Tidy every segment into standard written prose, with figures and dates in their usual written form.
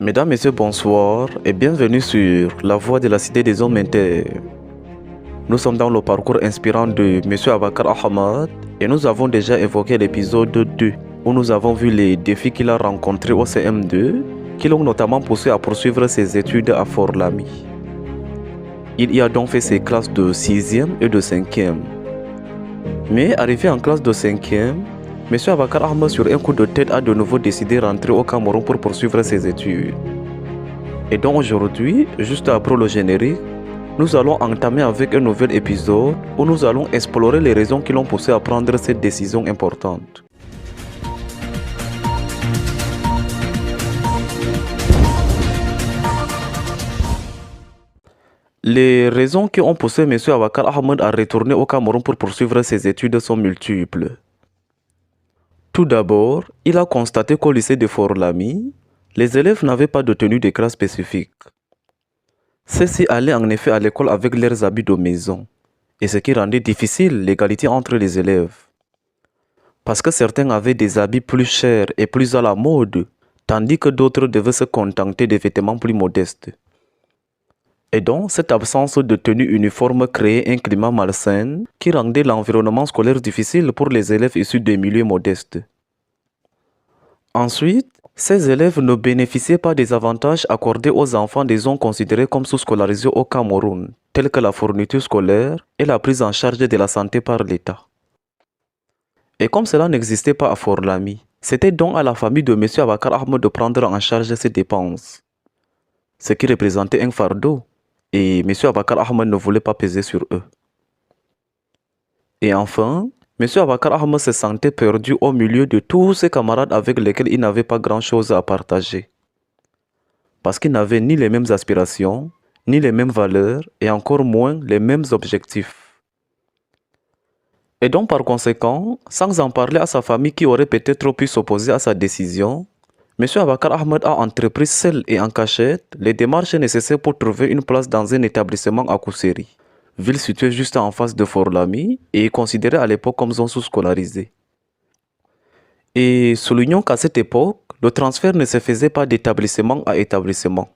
Mesdames, Messieurs, bonsoir et bienvenue sur La Voix de la Cité des Hommes Inter. Nous sommes dans le parcours inspirant de M. Abakar Ahmad et nous avons déjà évoqué l'épisode 2 où nous avons vu les défis qu'il a rencontrés au CM2 qui l'ont notamment poussé à poursuivre ses études à Fort-Lamy. Il y a donc fait ses classes de 6e et de 5e. Mais arrivé en classe de 5e, M. Abakar Ahmad sur un coup de tête a de nouveau décidé de rentrer au Cameroun pour poursuivre ses études. Et donc aujourd'hui, juste après le générique, nous allons entamer avec un nouvel épisode où nous allons explorer les raisons qui l'ont poussé à prendre cette décision importante. Les raisons qui ont poussé M. Abakar Ahmad à retourner au Cameroun pour poursuivre ses études sont multiples. Tout d'abord, il a constaté qu'au lycée de Fort-Lamy, les élèves n'avaient pas de tenue de classe spécifique. Ceux-ci allaient en effet à l'école avec leurs habits de maison, et ce qui rendait difficile l'égalité entre les élèves. Parce que certains avaient des habits plus chers et plus à la mode, tandis que d'autres devaient se contenter de vêtements plus modestes. Et donc, cette absence de tenue uniforme créait un climat malsain qui rendait l'environnement scolaire difficile pour les élèves issus des milieux modestes. Ensuite, ces élèves ne bénéficiaient pas des avantages accordés aux enfants des zones considérées comme sous-scolarisées au Cameroun, tels que la fourniture scolaire et la prise en charge de la santé par l'État. Et comme cela n'existait pas à Fort-Lamy, c'était donc à la famille de M. Abakar Ahmad de prendre en charge ces dépenses, ce qui représentait un fardeau, et M. Abakar Ahmad ne voulait pas peser sur eux. Et enfin, M. Abakar Ahmad se sentait perdu au milieu de tous ses camarades avec lesquels il n'avait pas grand-chose à partager. Parce qu'il n'avait ni les mêmes aspirations, ni les mêmes valeurs, et encore moins les mêmes objectifs. Et donc par conséquent, sans en parler à sa famille qui aurait peut-être pu s'opposer à sa décision, M. Abakar Ahmad a entrepris seul et en cachette les démarches nécessaires pour trouver une place dans un établissement à Kousséri, ville située juste en face de Fort-Lamy et considérée à l'époque comme zone sous-scolarisée. Et soulignons qu'à cette époque, le transfert ne se faisait pas d'établissement à établissement.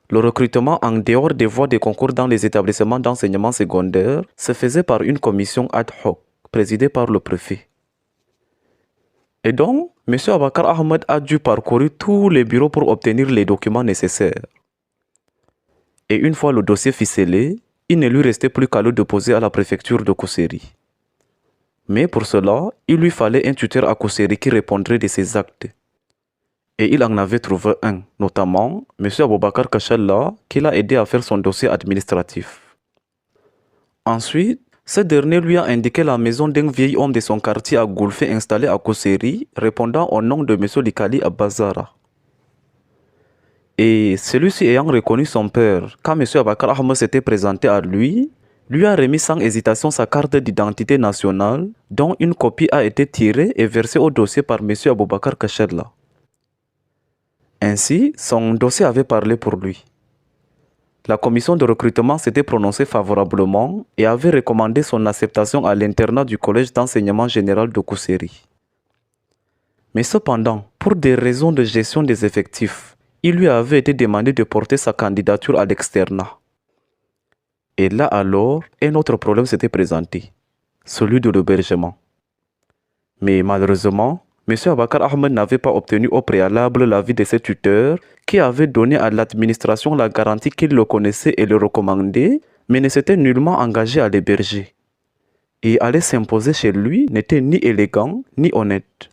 Le recrutement en dehors des voies de concours dans les établissements d'enseignement secondaire se faisait par une commission ad hoc, présidée par le préfet. Et donc, M. Abakar Ahmad a dû parcourir tous les bureaux pour obtenir les documents nécessaires. Et une fois le dossier ficelé, il ne lui restait plus qu'à le déposer à la préfecture de Kousséri. Mais pour cela, il lui fallait un tuteur à Kousséri qui répondrait de ses actes. Et il en avait trouvé un, notamment M. Aboubakar Kachalla, qui l'a aidé à faire son dossier administratif. Ensuite, ce dernier lui a indiqué la maison d'un vieil homme de son quartier à Goulfé installé à Kousséri, répondant au nom de M. Likali Abazara. Et celui-ci ayant reconnu son père, quand M. Abakar Ahmad s'était présenté à lui a remis sans hésitation sa carte d'identité nationale, dont une copie a été tirée et versée au dossier par M. Aboubakar Kachalla. Ainsi, son dossier avait parlé pour lui. La commission de recrutement s'était prononcée favorablement et avait recommandé son acceptation à l'internat du collège d'enseignement général de Kousséri. Mais cependant, pour des raisons de gestion des effectifs, il lui avait été demandé de porter sa candidature à l'externat. Et là alors, un autre problème s'était présenté, celui de l'hébergement. Mais malheureusement, M. Abakar Ahmad n'avait pas obtenu au préalable l'avis de ses tuteurs qui avaient donné à l'administration la garantie qu'il le connaissait et le recommandait, mais ne s'était nullement engagé à l'héberger. Et aller s'imposer chez lui n'était ni élégant ni honnête.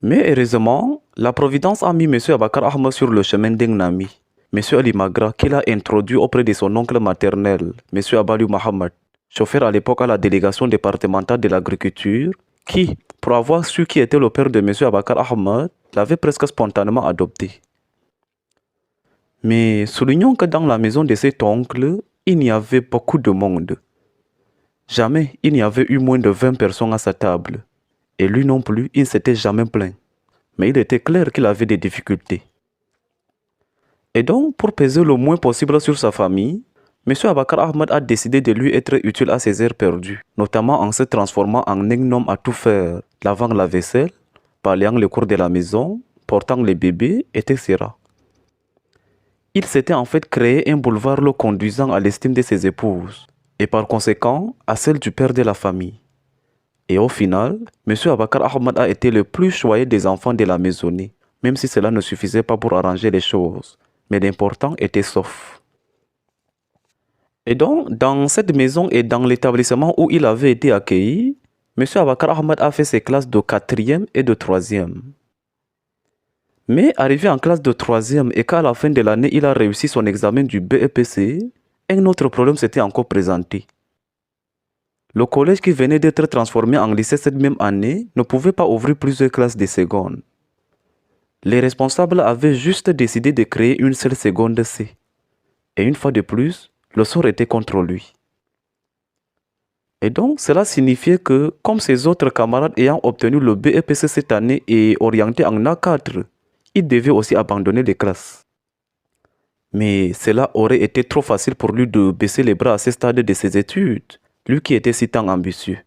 Mais heureusement, la Providence a mis M. Abakar Ahmad sur le chemin d'un ami, M. Ali Magra, qu'il a introduit auprès de son oncle maternel, M. Abalou Mohamed, chauffeur à l'époque à la délégation départementale de l'agriculture, qui, pour avoir su qui était le père de M. Abakar Ahmad, l'avait presque spontanément adopté. Mais soulignons que dans la maison de cet oncle, il y avait beaucoup de monde. Jamais il n'y avait eu moins de 20 personnes à sa table. Et lui non plus, il ne s'était jamais plaint. Mais il était clair qu'il avait des difficultés. Et donc, pour peser le moins possible sur sa famille, M. Abakar Ahmad a décidé de lui être utile à ses heures perdues, notamment en se transformant en un homme à tout faire, lavant la vaisselle, balayant les cours de la maison, portant les bébés, etc. Il s'était en fait créé un boulevard le conduisant à l'estime de ses épouses et par conséquent à celle du père de la famille. Et au final, M. Abakar Ahmad a été le plus choyé des enfants de la maisonnée, même si cela ne suffisait pas pour arranger les choses. Mais l'important était sauf. Et donc, dans cette maison et dans l'établissement où il avait été accueilli, M. Abakar Ahmad a fait ses classes de 4e et de 3e. Mais arrivé en classe de 3e et qu'à la fin de l'année, il a réussi son examen du BEPC, un autre problème s'était encore présenté. Le collège qui venait d'être transformé en lycée cette même année ne pouvait pas ouvrir plusieurs classes de seconde. Les responsables avaient juste décidé de créer une seule seconde C. Et une fois de plus, le sort était contre lui. Et donc, cela signifiait que, comme ses autres camarades ayant obtenu le BEPC cette année et orienté en A4, il devait aussi abandonner les classes. Mais cela aurait été trop facile pour lui de baisser les bras à ce stade de ses études, lui qui était si tant ambitieux.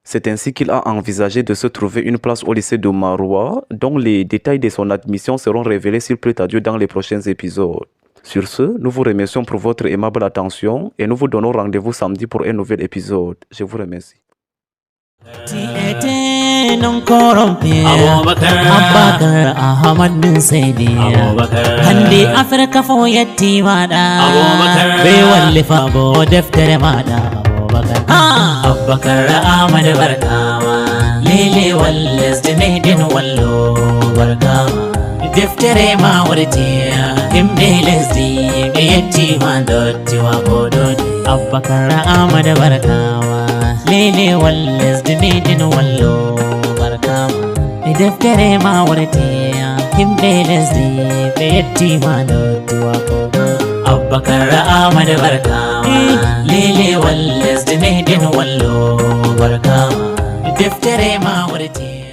C'est ainsi qu'il a envisagé de se trouver une place au lycée de Maroua, dont les détails de son admission seront révélés s'il plaît à Dieu dans les prochains épisodes. Sur ce, nous vous remercions pour votre aimable attention et nous vous donnons rendez-vous samedi pour un nouvel épisode. Je vous remercie. Abubakar Ahmad bin Saidi Handi Afrika fo yetti mada be wallifa bo deftere mada Abubakar Ahmad barkama lele walles dinedin wallo barkama deftere ma warti himbe lesdi be yetti madotti wa bododi Abubakar Ahmad barkama lele walles dinedin wallo barkama deftere ma warti himbe lesdi be yetti madotti wa bododi Abubakar Ahmad barkama lele walles dinedin wallo barkama deftere ma warti